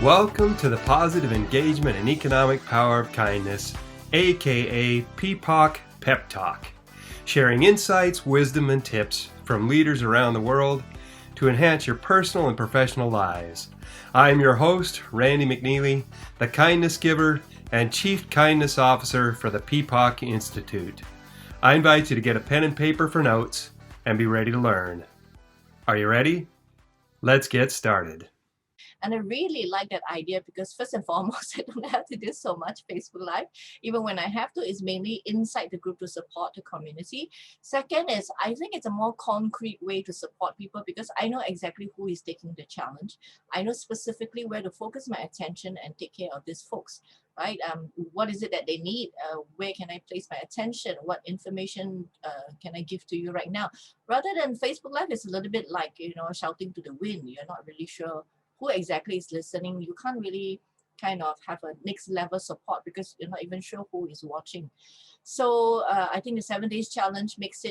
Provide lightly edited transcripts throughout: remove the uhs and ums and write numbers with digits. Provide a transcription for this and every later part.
Welcome to the Positive Engagement and Economic Power of Kindness, aka PPOC Pep Talk, sharing insights, wisdom, and tips from leaders around the world to enhance your personal and professional lives. I am your host, Randy McNeely, the kindness giver and Chief Kindness Officer for the PPOC Institute. I invite you to get a pen and paper for notes and be ready to learn. Are you ready? Let's get started. And I really like that idea because first and foremost, I don't have to do so much Facebook Live. Even when I have to, it's mainly inside the group to support the community. Second is, I think it's a more concrete way to support people because I know exactly who is taking the challenge. I know specifically where to focus my attention and take care of these folks, right? What is it that they need? Where can I place my attention? What information can I give to you right now? Rather than Facebook Live, it's a little bit like, shouting to the wind. You're not really sure who exactly is listening. You can't really kind of have a next level support because you're not even sure who is watching. So I think the 7 days challenge makes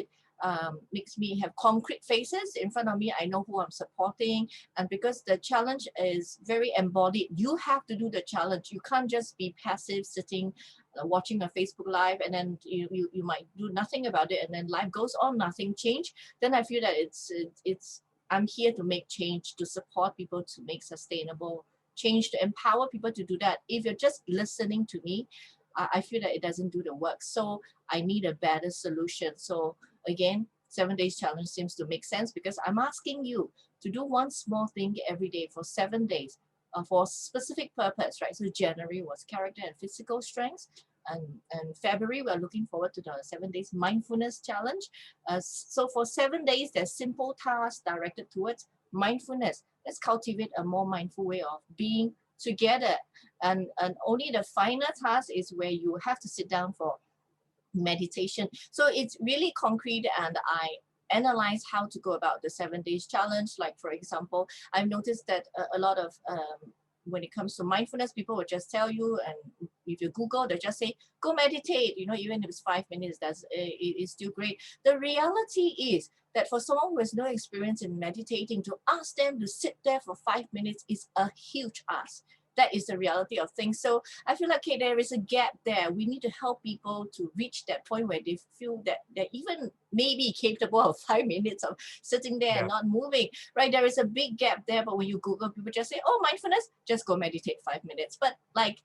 me have concrete faces in front of me. I know who I'm supporting, and because the challenge is very embodied, you have to do the challenge. You can't just be passive sitting watching a Facebook Live and then you might do nothing about it and then life goes on, nothing change. Then I feel that it's I'm here to make change, to support people, to make sustainable change, to empower people to do that. If you're just listening to me, I feel that it doesn't do the work. So I need a better solution. So again, 7 days challenge seems to make sense because I'm asking you to do one small thing every day for 7 days for a specific purpose, right? So January was character and physical strengths. And February, we're looking forward to the 7 days mindfulness challenge. So for 7 days, there's simple tasks directed towards mindfulness. Let's cultivate a more mindful way of being together. And only the final task is where you have to sit down for meditation. So it's really concrete, and I analyze how to go about the 7 days challenge. Like, for example, I've noticed that a lot of when it comes to mindfulness, people will just tell you, and if you Google, they just say, go meditate, even if it's 5 minutes, it's still great. The reality is that for someone who has no experience in meditating, to ask them to sit there for 5 minutes is a huge ask. That is the reality of things. So I feel like, okay, there is a gap there. We need to help people to reach that point where they feel that they're even maybe capable of 5 minutes of sitting there and not moving, right? There is a big gap there. But when you Google, people just say, oh, mindfulness, just go meditate 5 minutes. But like,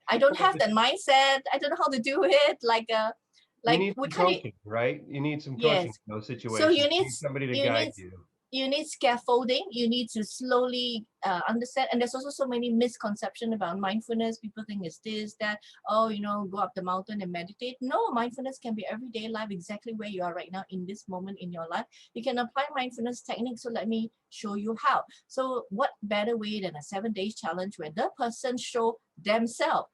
I don't have that mindset. I don't know how to do it. You need we some can't. coaching, right? You need some coaching Yes. in those So situations. you You need need somebody to you guide need you. you need scaffolding. You need to slowly understand. And there's also so many misconceptions about mindfulness. People think it's this, that. Oh, go up the mountain and meditate. No, mindfulness can be everyday life, exactly where you are right now in this moment in your life. You can apply mindfulness techniques. So let me show you how. So what better way than a 7 days challenge where the person show themselves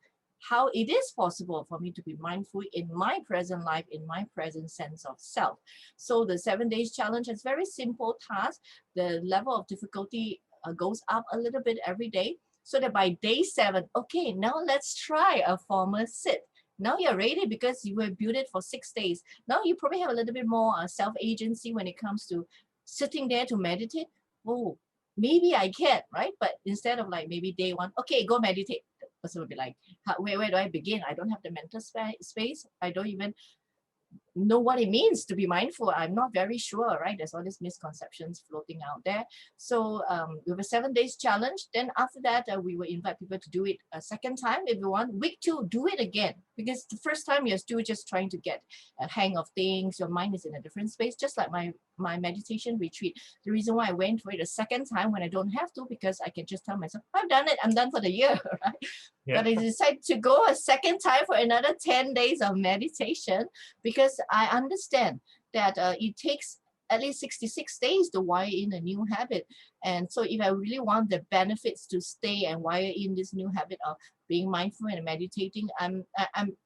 how it is possible for me to be mindful in my present life, in my present sense of self. So the 7 days challenge is very simple task. The level of difficulty goes up a little bit every day, so that by day 7, okay, now let's try a formal sit. Now you're ready because you have built it for 6 days. Now you probably have a little bit more self-agency when it comes to sitting there to meditate. Oh, maybe I can, right? But instead of like maybe day 1, okay, go meditate. The person will be like, where do I begin? I don't have the mental space. I don't even know what it means to be mindful. I'm not very sure, right? There's all these misconceptions floating out there. So we have a 7 days challenge. Then after that, we will invite people to do it a second time if you want. Week 2, do it again, because the first time you're still just trying to get a hang of things. Your mind is in a different space, just like my meditation retreat. The reason why I went for it a second time when I don't have to, because I can just tell myself, I've done it, I'm done for the year, right? Yeah. But I decided to go a second time for another 10 days of meditation because I understand that it takes at least 66 days to wire in a new habit. And so if I really want the benefits to stay and wire in this new habit of being mindful and meditating, I'm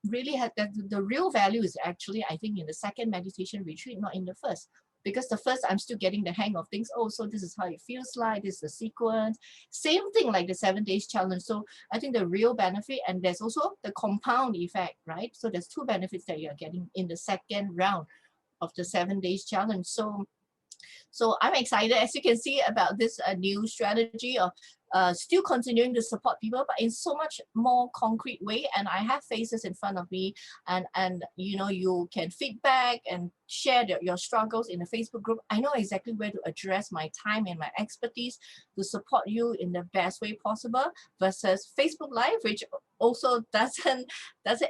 really the real value is actually, I think, in the second meditation retreat, not in the first. Because the first, I'm still getting the hang of things. Oh, so this is how it feels like. This is the sequence. Same thing like the 7 days challenge. So I think the real benefit, and there's also the compound effect, right? So there's 2 benefits that you're getting in the second round of the 7 days challenge. So I'm excited, as you can see, about this new strategy of still continuing to support people, but in so much more concrete way. And I have faces in front of me, and you know, you can feedback and share your struggles in the Facebook group. I know exactly where to address my time and my expertise to support you in the best way possible, versus Facebook Live, which also doesn't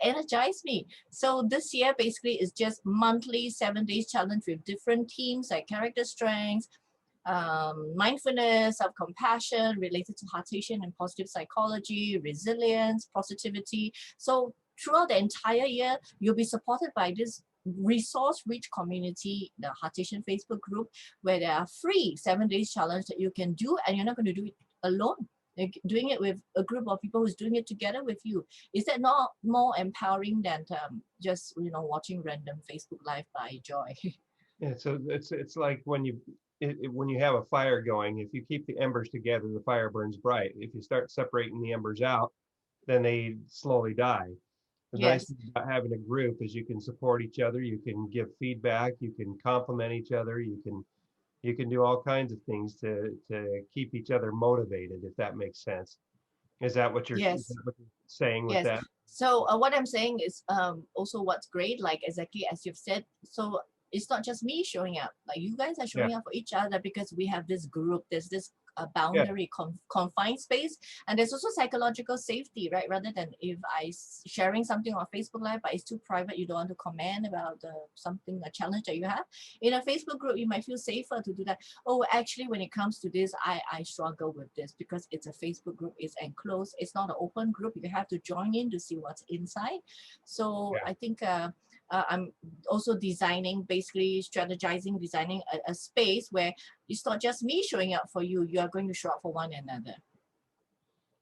energize me. So this year basically is just monthly 7 days challenge with different themes like character strengths, mindfulness, self-compassion related to HeARTation and positive psychology, resilience, positivity. So throughout the entire year, you'll be supported by this resource-rich community, the HeARTation Facebook group, where there are free 7 days challenge that you can do, and you're not going to do it alone. You're doing it with a group of people who's doing it together with you. Is that not more empowering than just, you know, watching random Facebook Live by Joy? Yeah, so it's like when when you have a fire going, if you keep the embers together, the fire burns bright. If you start separating the embers out, then they slowly die. The nice Yes. thing about having a group is you can support each other, you can give feedback, you can compliment each other, you can do all kinds of things to keep each other motivated, if that makes sense. Is that what is Yes. that what you're saying with Yes. that? So what I'm saying is also what's great, like exactly as you've said. So it's not just me showing up, like you guys are Yeah, showing up for each other because we have this group, there's this yeah, boundary, confined space, and there's also psychological safety, right? Rather than if sharing something on Facebook Live, but it's too private, you don't want to comment about something, a challenge that you have. In a Facebook group, you might feel safer to do that. Oh, actually, when it comes to this, I struggle with this because it's a Facebook group, it's enclosed, it's not an open group. You have to join in to see what's inside. So yeah. I think I'm also basically strategizing, designing a space where it's not just me showing up for you, you are going to show up for one another.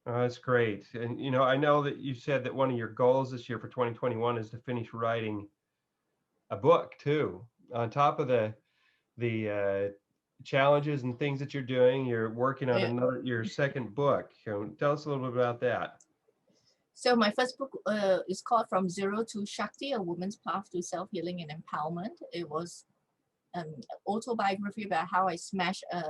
Oh, that's great. And you know, I know that you said that one of your goals this year for 2021 is to finish writing a book too. On top of the challenges and things that you're doing, you're working on Yeah. your second book. Tell us a little bit about that. So my first book is called From Zero to Shakti, A Woman's Path to Self-Healing and Empowerment. It was an autobiography about how I smashed a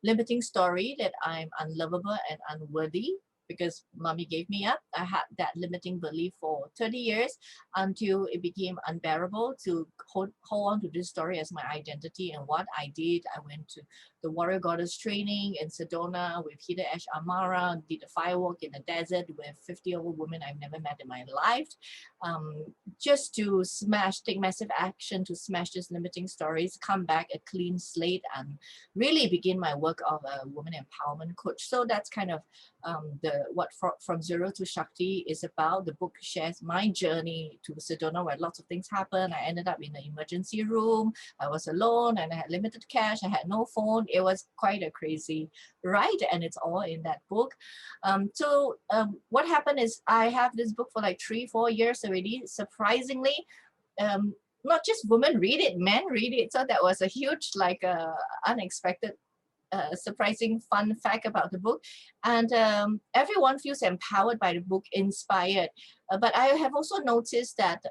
limiting story that I'm unlovable and unworthy because mommy gave me up. I had that limiting belief for 30 years until it became unbearable to hold on to this story as my identity. And what I did, I went to the warrior goddess training in Sedona with Hida Ash Amara, did a firework in the desert with 50 other women I've never met in my life, just to take massive action to smash these limiting stories, come back a clean slate, and really begin my work of a woman empowerment coach. So that's kind of what From Zero to Shakti is about. The book shares my journey to Sedona, where lots of things happened. I ended up in the emergency room. I was alone and I had limited cash. I had no phone. It was quite a crazy ride, and it's all in that book. What happened is I have this book for like 3-4 years already. Surprisingly, not just women read it, men read it. So that was a huge, like, unexpected, surprising fun fact about the book. And everyone feels empowered by the book, inspired. But I have also noticed that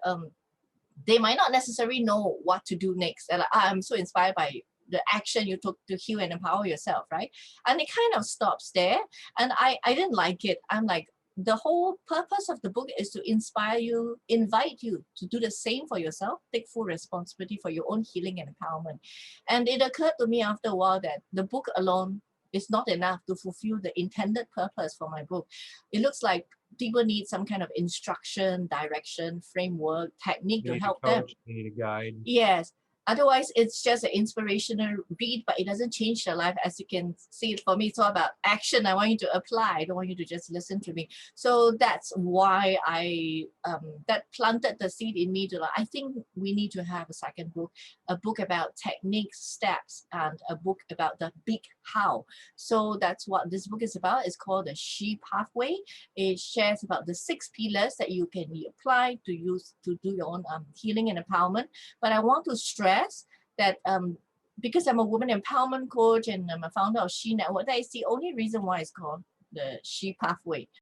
they might not necessarily know what to do next. And I'm so inspired by the action you took to heal and empower yourself, right? And it kind of stops there. And I didn't like it. I'm like, the whole purpose of the book is to inspire you, invite you to do the same for yourself, take full responsibility for your own healing and empowerment. And it occurred to me after a while that the book alone is not enough to fulfill the intended purpose for my book. It looks like people need some kind of instruction, direction, framework, technique You to need a help them. coach, you need a guide. Yes. Otherwise, it's just an inspirational read, but it doesn't change your life. As you can see, for me, it's all about action. I want you to apply. I don't want you to just listen to me. So that's why that planted the seed in me to, like, I think we need to have a second book, a book about techniques, steps, and a book about the big how. So that's what this book is about. It's called the She Pathway. It shares about the 6 pillars that you can apply to use to do your own healing and empowerment. But I want to stress that because I'm a woman empowerment coach and I'm a founder of She Network, that is the only reason why it's called the She Pathway.